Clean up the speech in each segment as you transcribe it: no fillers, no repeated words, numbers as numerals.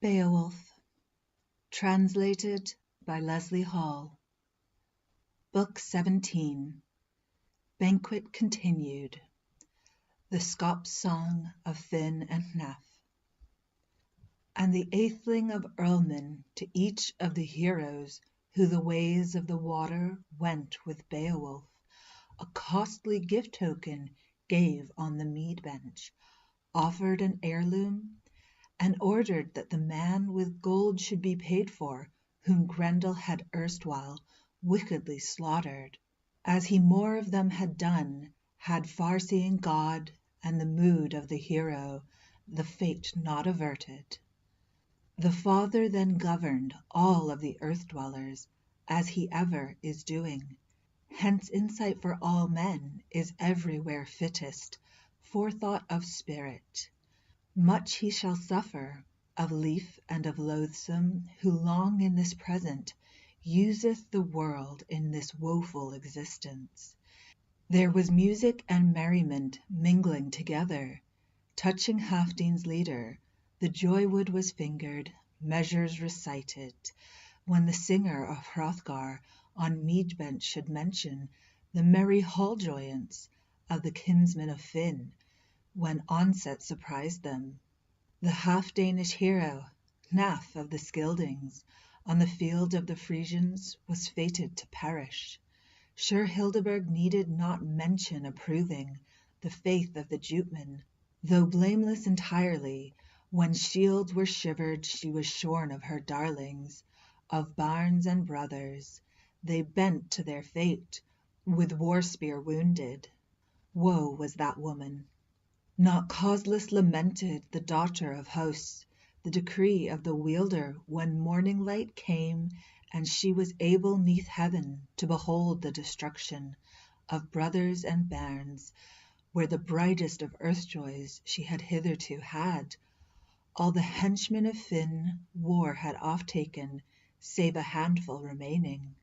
Beowulf, translated by Lesslie Hall. Book 17. Banquet Continued. The Scop's Song of Finn and Hnaef. And the atheling of earlmen to each of the heroes who the ways of the water went with Beowulf, a costly gift token gave on the mead bench, offered an heirloom, and ordered that the man with gold should be paid for whom Grendel had erstwhile wickedly slaughtered, as he more of them had done, had far-seeing God and the mood of the hero the fate not averted. The Father then governed all of the earth-dwellers, as he ever is doing. Hence insight for all men is everywhere fittest, forethought of spirit. Much he shall suffer, of lief and of loathsome, who long in this present useth the world in this woeful existence. There was music and merriment mingling together. Touching Halfdane's leader, the joy-wood was fingered, measures recited, when the singer of Hrothgar on mead-bench should mention the merry hall-joyance of the kinsmen of Finn, when onset surprised them. The half-Danish hero, Hnaef of the Scyldings, on the field of the Frisians was fated to perish. Sure Hildeburh needed not mention approving the faith of the Geatmen, though blameless entirely, when shields were shivered she was shorn of her darlings, of bairns and brothers, they bent to their fate, with war-spear wounded. Woe was that woman. Not causeless lamented the daughter of hosts the decree of the wielder when morning light came and she was able neath heaven to behold the destruction of brothers and bairns, where the brightest of earth joys she had hitherto had. All the henchmen of Finn war had off-taken, save a handful remaining,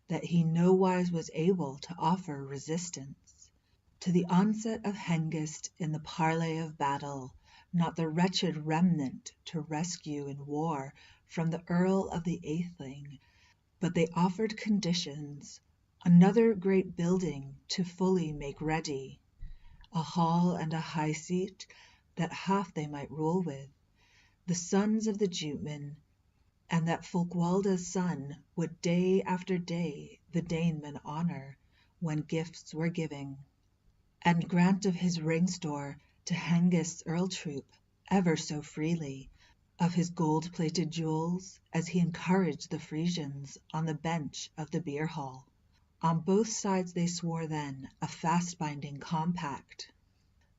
that he nowise was able to offer resistance. To the onset of Hengist in the parley of battle, not the wretched remnant to rescue in war from the Earl of the Atheling, but they offered conditions, another great building to fully make ready, a hall and a high seat, that half they might rule with, the sons of the Geatmen, and that Folkwalda's son would day after day the Danemen honour, when gifts were giving, and grant of his ring-store to Hengist's earl-troop ever so freely, of his gold-plated jewels, as he encouraged the Frisians on the bench of the beer-hall. On both sides they swore then a fast-binding compact.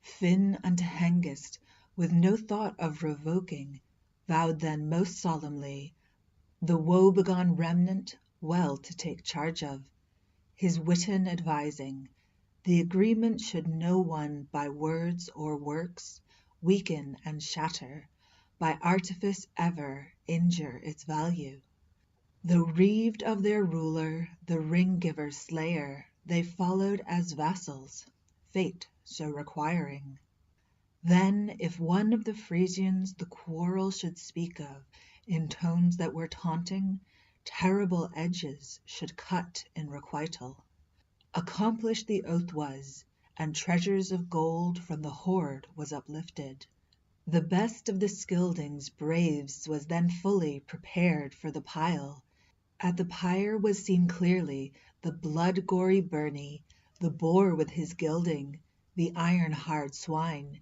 Finn unto Hengist, with no thought of revoking, vowed then most solemnly the woe-begone remnant well to take charge of, his witan advising, the agreement should no one by words or works weaken and shatter, by artifice ever injure its value. Though reaved of their ruler, the ring-giver's slayer, they followed as vassals, fate so requiring. Then, if one of the Frisians the quarrel should speak of in tones that were taunting, terrible edges should cut in requital. Accomplished the oath was, and treasures of gold from the hoard was uplifted. The best of the Scyldings' braves was then fully prepared for the pile. At the pyre was seen clearly the blood-gory Birnie, the boar with his gilding, the iron-hard swine.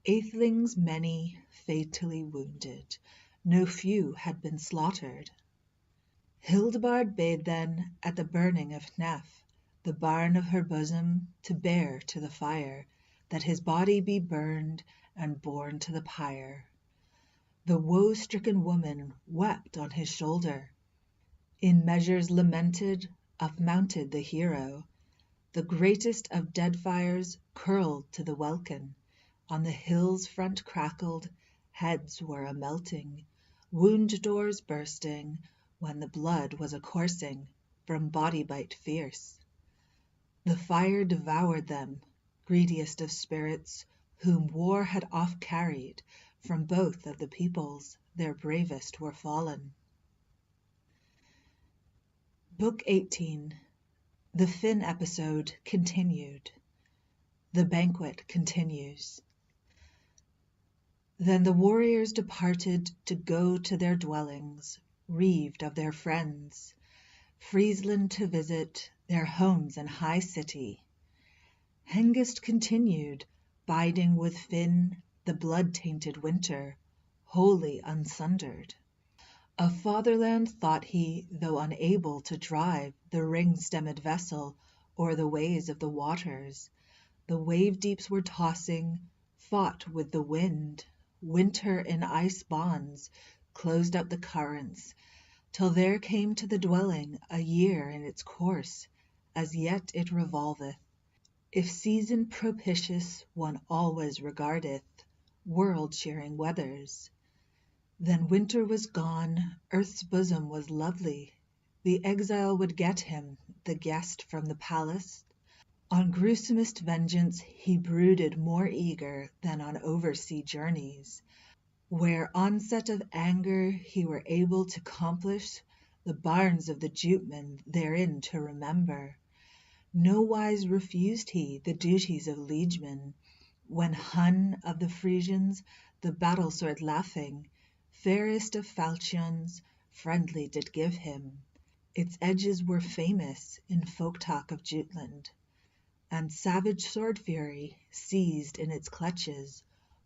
Athelings many, fatally wounded, no few had been slaughtered. Hildebard bade then, at the burning of Hnaef, the bairn of her bosom to bear to the fire, that his body be burned and borne to the pyre. The woe-stricken woman wept on his shoulder. In measures lamented, up-mounted the hero. The greatest of dead fires curled to the welkin, on the hill's front crackled, heads were a-melting, wound-doors bursting, when the blood was a-coursing from body-bite fierce. The fire devoured them, greediest of spirits, whom war had oft carried from both of the peoples their bravest were fallen. Book 18. The Finn episode continued. The banquet continues. Then the warriors departed to go to their dwellings, reaved of their friends, Friesland to visit, their homes in high city. Hengist continued, biding with Finn the blood-tainted winter, wholly unsundered. Of fatherland thought he, though unable to drive the ring-stemmed vessel o'er the ways of the waters. The wave-deeps were tossing, fought with the wind. Winter in ice bonds closed up the currents, till there came to the dwelling a year in its course, as yet it revolveth. If season propitious one always regardeth, world-cheering weathers. Then winter was gone, earth's bosom was lovely. The exile would get him, the guest from the palace. On gruesomest vengeance he brooded more eager than on oversea journeys, where onset of anger he were able to accomplish the bairns of the Jutemen therein to remember. Nowise refused he the duties of liegeman, when Hun of the Frisians, the battle-sword laughing, fairest of falchions, friendly did give him. Its edges were famous in folk-talk of Jutland, and savage sword-fury seized in its clutches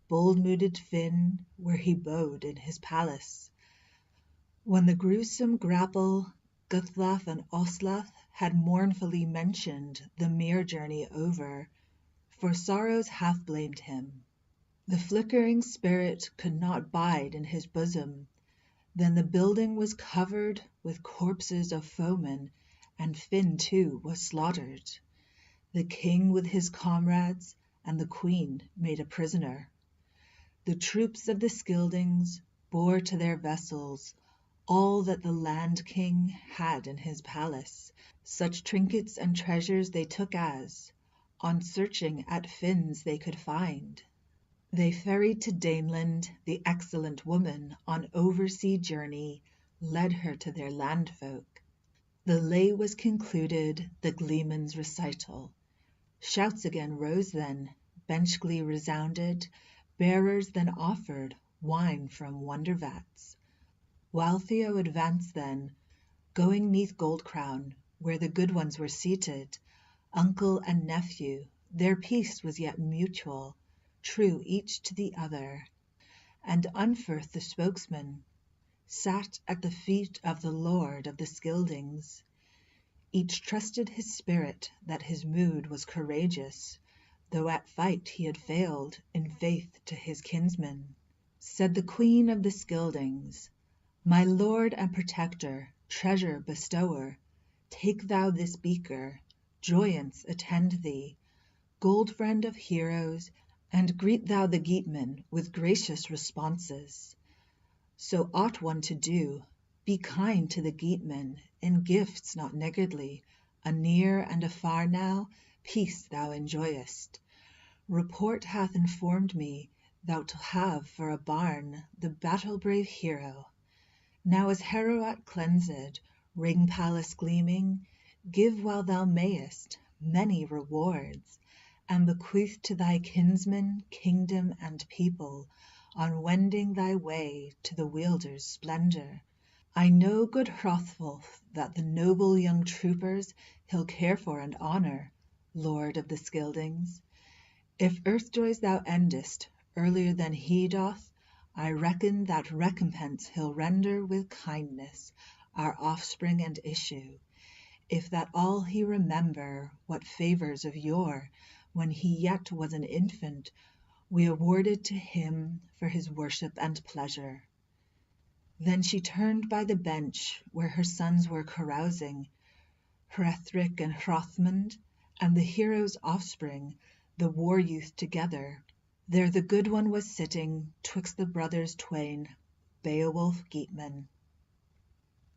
bold-mooded Finn where he bode in his palace. When the gruesome grapple Guthlaf and Oslaf had mournfully mentioned the mere journey over, for sorrows half blamed him. The flickering spirit could not bide in his bosom. Then the building was covered with corpses of foemen, and Finn too was slaughtered. The king with his comrades and the queen made a prisoner. The troops of the Scyldings bore to their vessels all that the land king had in his palace. Such trinkets and treasures they took as, on searching at Finn's they could find. They ferried to Daneland the excellent woman on oversea journey, led her to their landfolk. The lay was concluded, the gleeman's recital. Shouts again rose then, bench glee resounded, bearers then offered wine from wonder vats. Waltheow advanced then, going 'neath Goldcrown, where the good ones were seated, uncle and nephew, their peace was yet mutual, true each to the other. And Unferth the spokesman sat at the feet of the lord of the Scyldings. Each trusted his spirit that his mood was courageous, though at fight he had failed in faith to his kinsmen. Said the queen of the Scyldings, "My lord and protector, treasure bestower, take thou this beaker, joyance attend thee, gold friend of heroes, and greet thou the Geatmen with gracious responses. So ought one to do, be kind to the Geatmen, in gifts not niggardly, anear and afar now, peace thou enjoyest. Report hath informed me thou'lt have for a bairn the battle-brave hero. Now is Heorot cleansed, ring palace gleaming, give while thou mayest many rewards, and bequeath to thy kinsmen kingdom and people, on wending thy way to the Wielder's splendour. I know good Hrothwulf that the noble young troopers he'll care for and honour, lord of the Scyldings. If earth joys thou endest earlier than he doth, I reckon that recompense he'll render with kindness our offspring and issue, if that all he remember what favours of yore, when he yet was an infant, we awarded to him for his worship and pleasure." Then she turned by the bench where her sons were carousing, Hrethric and Hrothmund, and the hero's offspring, the war youth together. There the good one was sitting twixt the brothers twain, Beowulf Geatman.